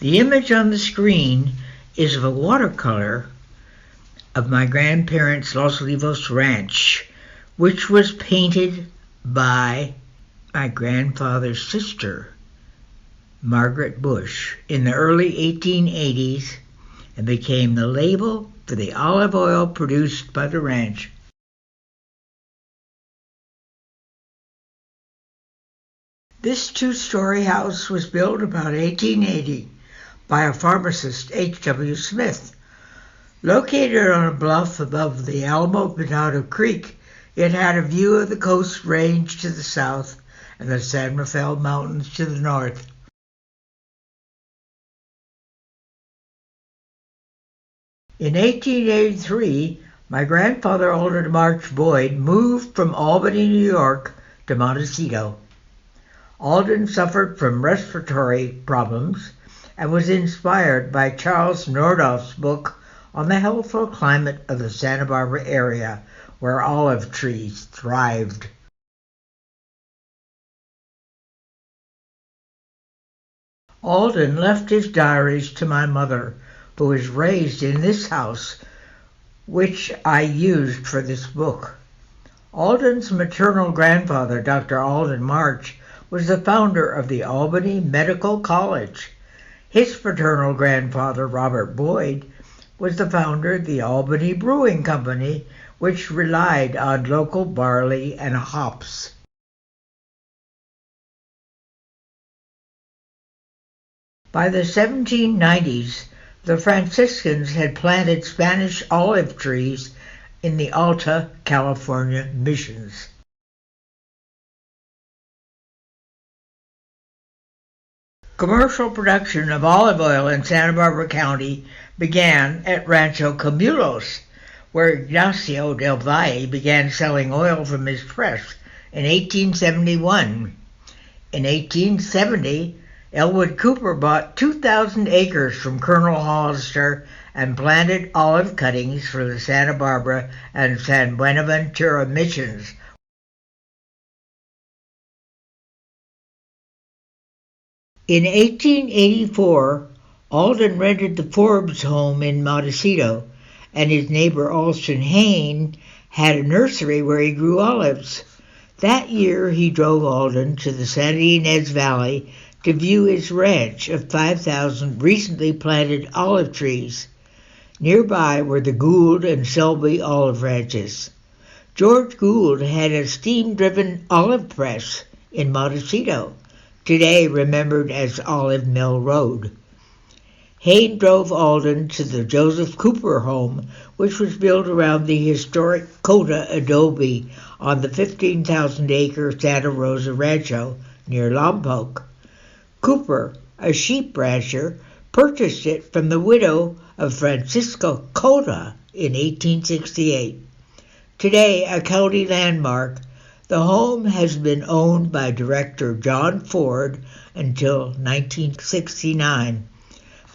The image on the screen is of a watercolor of my grandparents' Los Olivos ranch, which was painted by my grandfather's sister, Margaret Bush, in the early 1880s and became the label for the olive oil produced by the ranch. This two-story house was built about 1880 by a pharmacist, H.W. Smith. Located on a bluff above the Alamo Venado Creek, it had a view of the Coast Range to the south and the San Rafael Mountains to the north. In 1883, my grandfather, Alden March Boyd, moved from Albany, New York, to Montecito. Alden suffered from respiratory problems and was inspired by Charles Nordhoff's book on the healthful climate of the Santa Barbara area, where olive trees thrived. Alden left his diaries to my mother, who was raised in this house, which I used for this book. Alden's maternal grandfather, Dr. Alden March, was the founder of the Albany Medical College. His paternal grandfather, Robert Boyd, was the founder of the Albany Brewing Company, which relied on local barley and hops. By the 1790s, the Franciscans had planted Spanish olive trees in the Alta California missions. Commercial production of olive oil in Santa Barbara County began at Rancho Camulos, where Ignacio del Valle began selling oil from his press in 1871. In 1870, Elwood Cooper bought 2,000 acres from Colonel Hollister and planted olive cuttings for the Santa Barbara and San Buenaventura missions. In 1884, Alden rented the Forbes home in Montecito, and his neighbor Alston Hayne had a nursery where he grew olives. That year, he drove Alden to the Santa Ynez Valley to view his ranch of 5,000 recently planted olive trees. Nearby were the Gould and Selby olive ranches. George Gould had a steam-driven olive press in Montecito, today remembered as Olive Mill Road. Hayne drove Alden to the Joseph Cooper home, which was built around the historic Cota adobe on the 15,000-acre Santa Rosa Rancho near Lompoc. Cooper, a sheep rancher, purchased it from the widow of Francisco Cota in 1868. Today a county landmark, the home has been owned by director John Ford until 1969.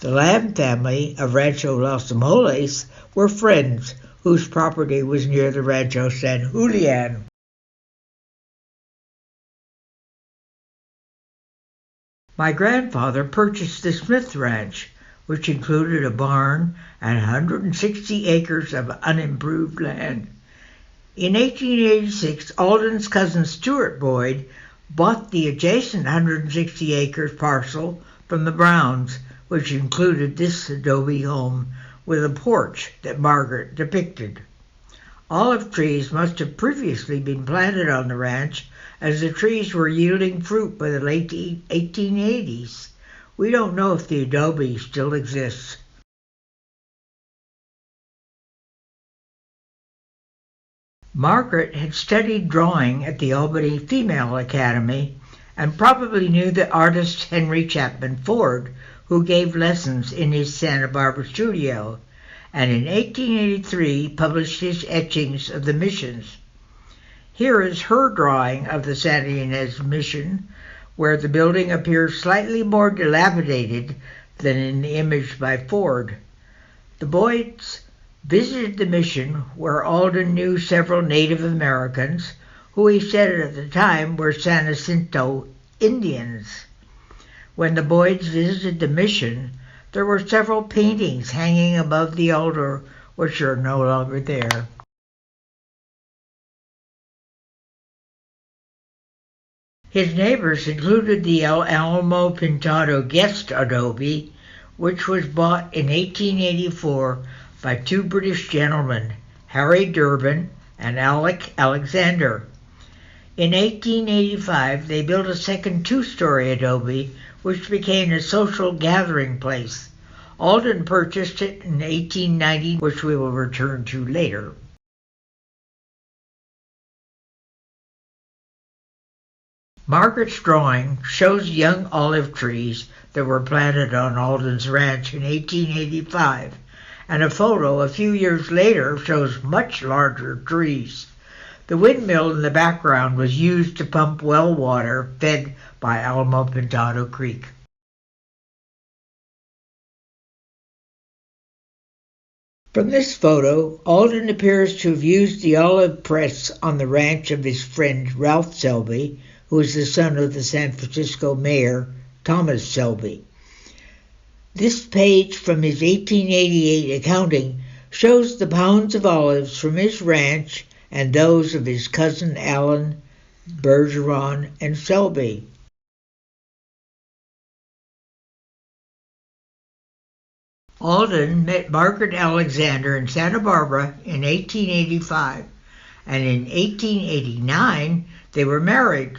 The Lamb family of Rancho Los Amoles were friends whose property was near the Rancho San Julian. My grandfather purchased the Smith Ranch, which included a barn and 160 acres of unimproved land. In 1886, Alden's cousin Stuart Boyd bought the adjacent 160 acres parcel from the Browns, which included this adobe home with a porch that Margaret depicted. Olive trees must have previously been planted on the ranch, as the trees were yielding fruit by the late 1880s. We don't know if the adobe still exists. Margaret had studied drawing at the Albany Female Academy and probably knew the artist Henry Chapman Ford, who gave lessons in his Santa Barbara studio, and in 1883 published his etchings of the missions. Here is her drawing of the Santa Ynez Mission, where the building appears slightly more dilapidated than in the image by Ford. The Boyds visited the mission, where Alden knew several Native Americans, who he said at the time were San Jacinto Indians. When the Boyds visited the mission, there were several paintings hanging above the altar which are no longer there. His neighbors included the El Alamo Pintado guest adobe, which was bought in 1884 by two British gentlemen, Harry Durbin and Alec Alexander. In 1885, they built a second two-story adobe, which became a social gathering place. Alden purchased it in 1890, which we will return to later. Margaret's drawing shows young olive trees that were planted on Alden's ranch in 1885, and a photo a few years later shows much larger trees. The windmill in the background was used to pump well water fed by Alamo Pintado Creek. From this photo, Alden appears to have used the olive press on the ranch of his friend Ralph Selby, who was the son of the San Francisco mayor, Thomas Selby. This page from his 1888 accounting shows the pounds of olives from his ranch and those of his cousin Allen, Bergeron, and Selby. Alden met Margaret Alexander in Santa Barbara in 1885, and in 1889 they were married.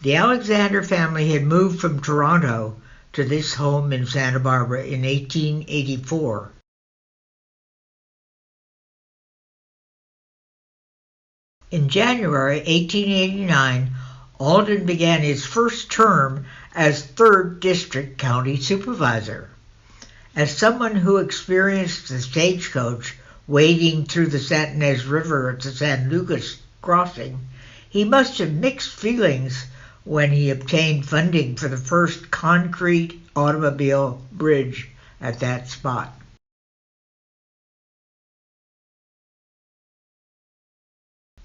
The Alexander family had moved from Toronto to this home in Santa Barbara in 1884. In January 1889, Alden began his first term as 3rd District County Supervisor. As someone who experienced the stagecoach wading through the Santa Ynez River at the San Lucas crossing, he must have mixed feelings when he obtained funding for the first concrete automobile bridge at that spot.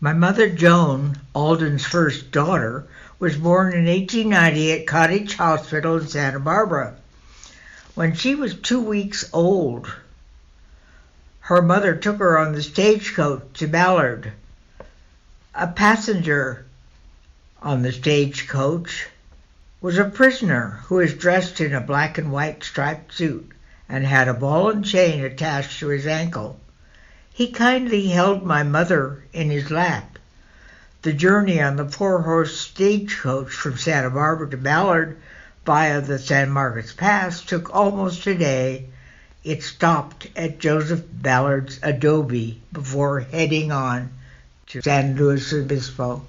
My mother, Joan, Alden's first daughter, was born in 1890 at Cottage Hospital in Santa Barbara. When she was 2 weeks old, her mother took her on the stagecoach to Ballard. A passenger on the stagecoach was a prisoner who was dressed in a black and white striped suit and had a ball and chain attached to his ankle. He kindly held my mother in his lap. The journey on the 4-horse stagecoach from Santa Barbara to Ballard via the San Marcos Pass took almost a day. It stopped at Joseph Ballard's adobe before heading on to San Luis Obispo.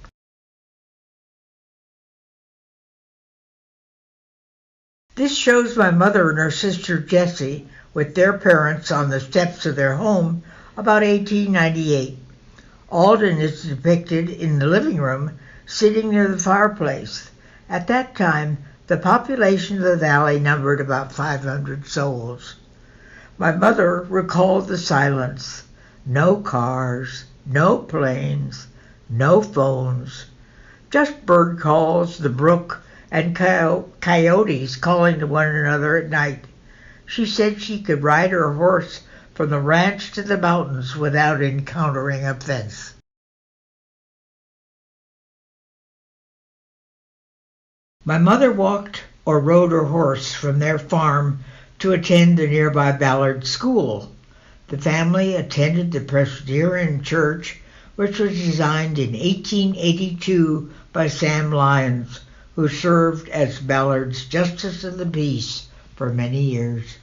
This shows my mother and her sister Jessie with their parents on the steps of their home about 1898. Alden is depicted in the living room sitting near the fireplace. At that time, the population of the valley numbered about 500 souls. My mother recalled the silence. No cars, no planes, no phones, just bird calls, the brook, and coyotes calling to one another at night. She said she could ride her horse from the ranch to the mountains without encountering a fence. My mother walked or rode her horse from their farm to attend the nearby Ballard School. The family attended the Presbyterian Church, which was designed in 1882 by Sam Lyons, who served as Ballard's Justice of the Peace for many years.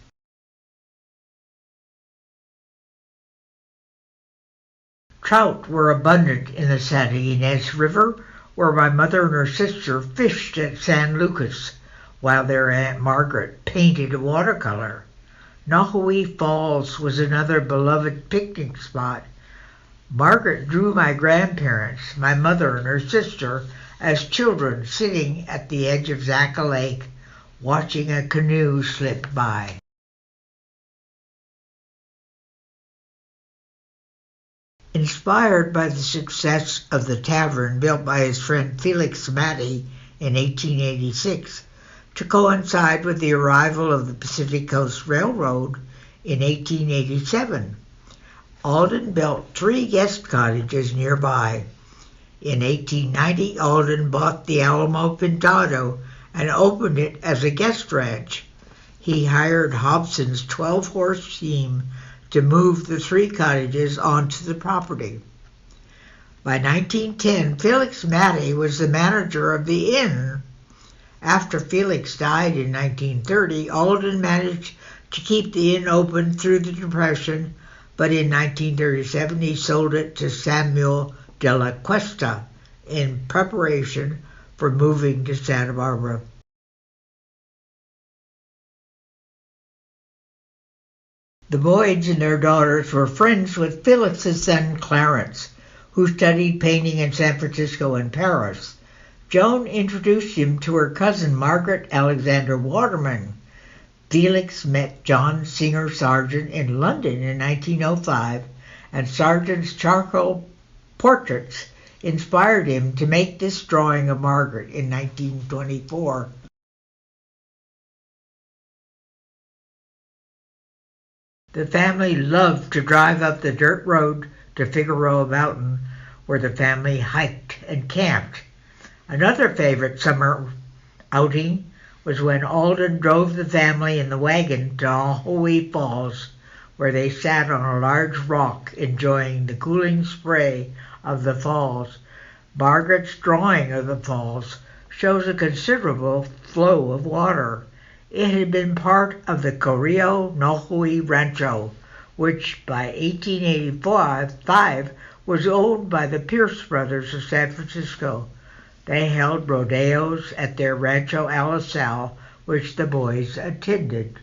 Trout were abundant in the Santa Ynez River, where my mother and her sister fished at San Lucas, while their Aunt Margaret painted a watercolor. Nahui Falls was another beloved picnic spot. Margaret drew my grandparents, my mother and her sister, as children sitting at the edge of Zaca Lake, watching a canoe slip by. Inspired by the success of the tavern built by his friend Felix Matty in 1886, to coincide with the arrival of the Pacific Coast Railroad in 1887. Alden built 3 guest cottages nearby. In 1890, Alden bought the Alamo Pintado and opened it as a guest ranch. He hired Hobson's 12-horse team to move the 3 cottages onto the property. By 1910, Felix Matty was the manager of the inn. After Felix died in 1930, Alden managed to keep the inn open through the Depression, but in 1937 he sold it to Samuel de la Cuesta in preparation for moving to Santa Barbara. The Boyds and their daughters were friends with Felix's son Clarence, who studied painting in San Francisco and Paris. Joan introduced him to her cousin Margaret Alexander Waterman. Felix met John Singer Sargent in London in 1905, and Sargent's charcoal portraits inspired him to make this drawing of Margaret in 1924. The family loved to drive up the dirt road to Figueroa Mountain, where the family hiked and camped. Another favorite summer outing was when Alden drove the family in the wagon to Ahoe Falls, where they sat on a large rock enjoying the cooling spray of the falls. Margaret's drawing of the falls shows a considerable flow of water. It had been part of the Correo Nohui Rancho, which by 1885 was owned by the Pierce brothers of San Francisco. They held rodeos at their Rancho Alisal, which the boys attended.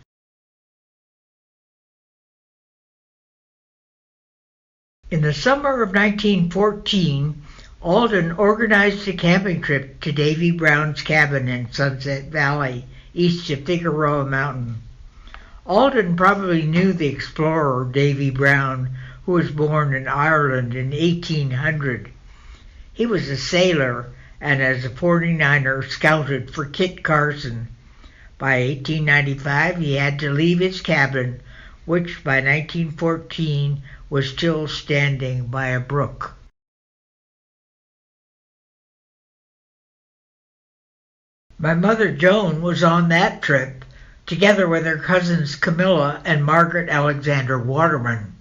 In the summer of 1914, Alden organized a camping trip to Davy Brown's cabin in Sunset Valley, east of Figueroa Mountain. Alden probably knew the explorer Davy Brown, who was born in Ireland in 1800. He was a sailor and as a 49er scouted for Kit Carson. By 1895 he had to leave his cabin, which by 1914 was still standing by a brook. My mother Joan was on that trip, together with her cousins Camilla and Margaret Alexander Waterman.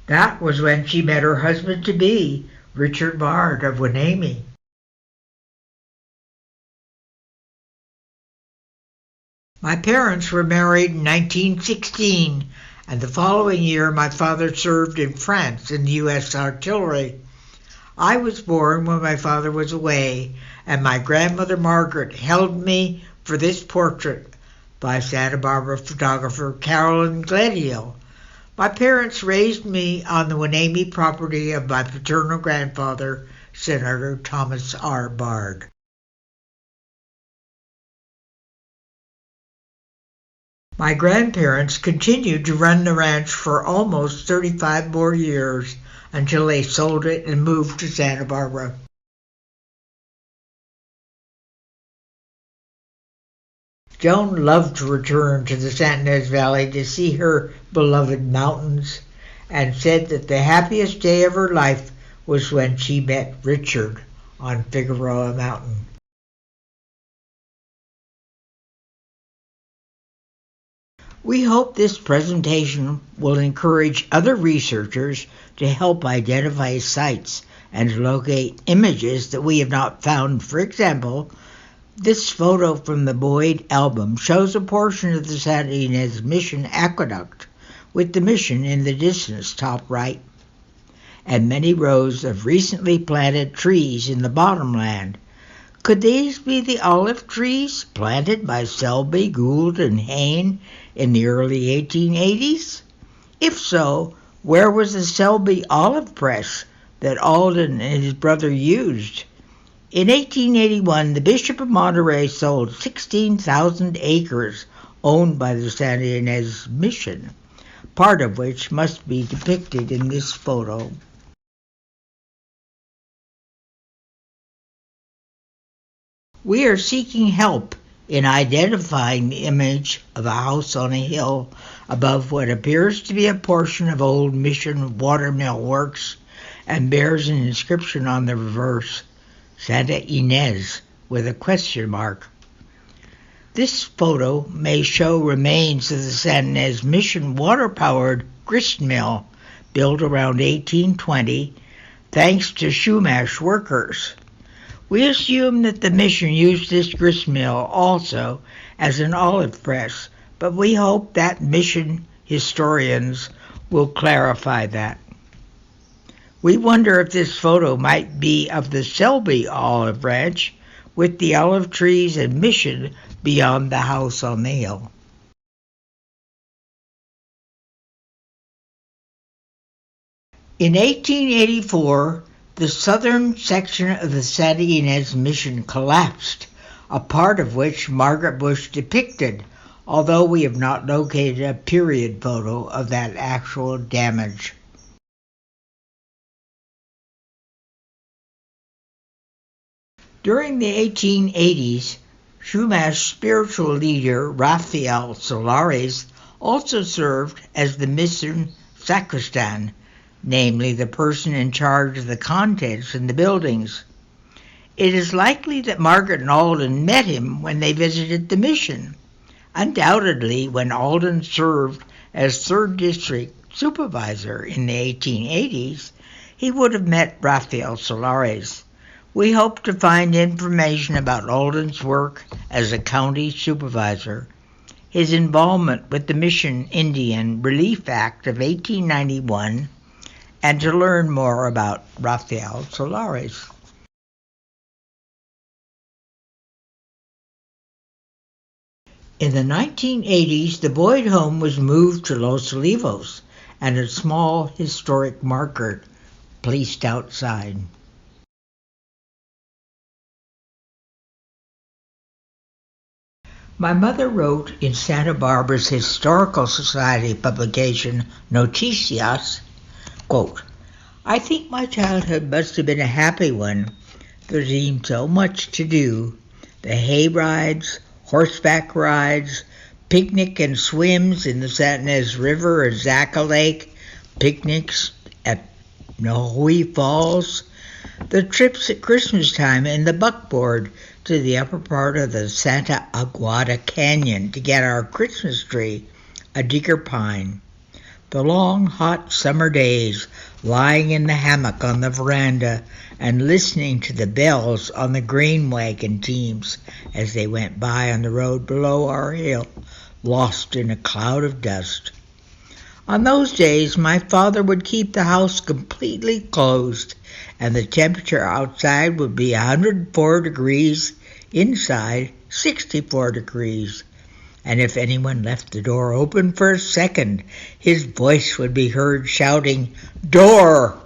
That was when she met her husband-to-be, Richard Bard of Wenatchee. My parents were married in 1916, and the following year my father served in France in the U.S. Artillery. I was born when my father was away, and my grandmother Margaret held me for this portrait by Santa Barbara photographer Carolyn Glenhill. My parents raised me on the Wenatchee property of my paternal grandfather, Senator Thomas R. Bard. My grandparents continued to run the ranch for almost 35 more years until they sold it and moved to Santa Barbara. Joan loved to return to the Santa Ynez Valley to see her beloved mountains, and said that the happiest day of her life was when she met Richard on Figueroa Mountain. We hope this presentation will encourage other researchers to help identify sites and locate images that we have not found. For example, this photo from the Boyd album shows a portion of the Santa Ynez Mission Aqueduct, with the mission in the distance top right, and many rows of recently planted trees in the bottomland. Could these be the olive trees planted by Selby, Gould, and Hayne in the early 1880s? If so, where was the Selby olive press that Alden and his brother used? In 1881, the Bishop of Monterey sold 16,000 acres owned by the Santa Ynez Mission, part of which must be depicted in this photo. We are seeking help in identifying the image of a house on a hill above what appears to be a portion of old mission watermill works and bears an inscription on the reverse, Santa Ynez, with a question mark. This photo may show remains of the Santa Ynez Mission water-powered grist mill built around 1820 thanks to Chumash workers. We assume that the mission used this grist mill also as an olive press, but we hope that mission historians will clarify that. We wonder if this photo might be of the Selby olive ranch with the olive trees and mission beyond the house on the hill. In 1884, the southern section of the Santa Ynez Mission collapsed, a part of which Margaret Bush depicted, although we have not located a period photo of that actual damage. During the 1880s, Chumash spiritual leader Raphael Solares also served as the mission sacristan, namely the person in charge of the contents in the buildings. It is likely that Margaret and Alden met him when they visited the mission. Undoubtedly, when Alden served as 3rd District Supervisor in the 1880s, he would have met Raphael Solares. We hope to find information about Alden's work as a county supervisor, his involvement with the Mission Indian Relief Act of 1891, and to learn more about Raphael Solares. In the 1980s, the Boyd home was moved to Los Olivos, and a small historic marker placed outside. My mother wrote in Santa Barbara's Historical Society publication, Noticias, quote, "I think my childhood must have been a happy one. There seemed so much to do. The hay rides, horseback rides, picnic and swims in the Santa Ynez River or Zaca Lake, picnics at Nohui Falls, the trips at Christmas time in the buckboard to the upper part of the Santa Aguada Canyon to get our Christmas tree, a digger pine. The long, hot summer days, lying in the hammock on the veranda and listening to the bells on the grain wagon teams as they went by on the road below our hill, lost in a cloud of dust. On those days, my father would keep the house completely closed, and the temperature outside would be 104 degrees, inside 64 degrees. And if anyone left the door open for a second, his voice would be heard shouting, 'Door!'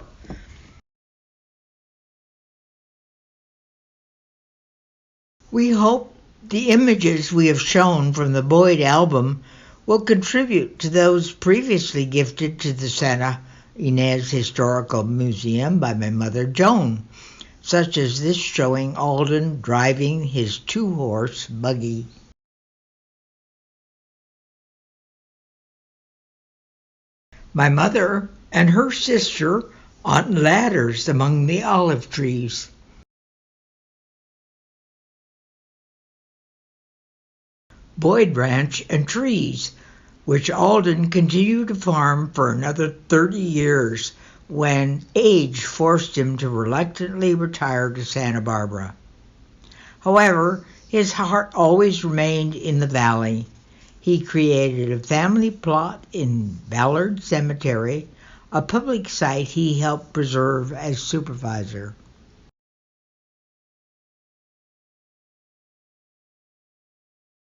We hope the images we have shown from the Boyd album will contribute to those previously gifted to the Santa Ynez Historical Museum by my mother Joan, such as this showing Alden driving his 2-horse buggy. My mother and her sister on ladders among the olive trees. Boyd Ranch and trees, which Alden continued to farm for another 30 years when age forced him to reluctantly retire to Santa Barbara. However, his heart always remained in the valley. He created a family plot in Ballard Cemetery, a public site he helped preserve as supervisor.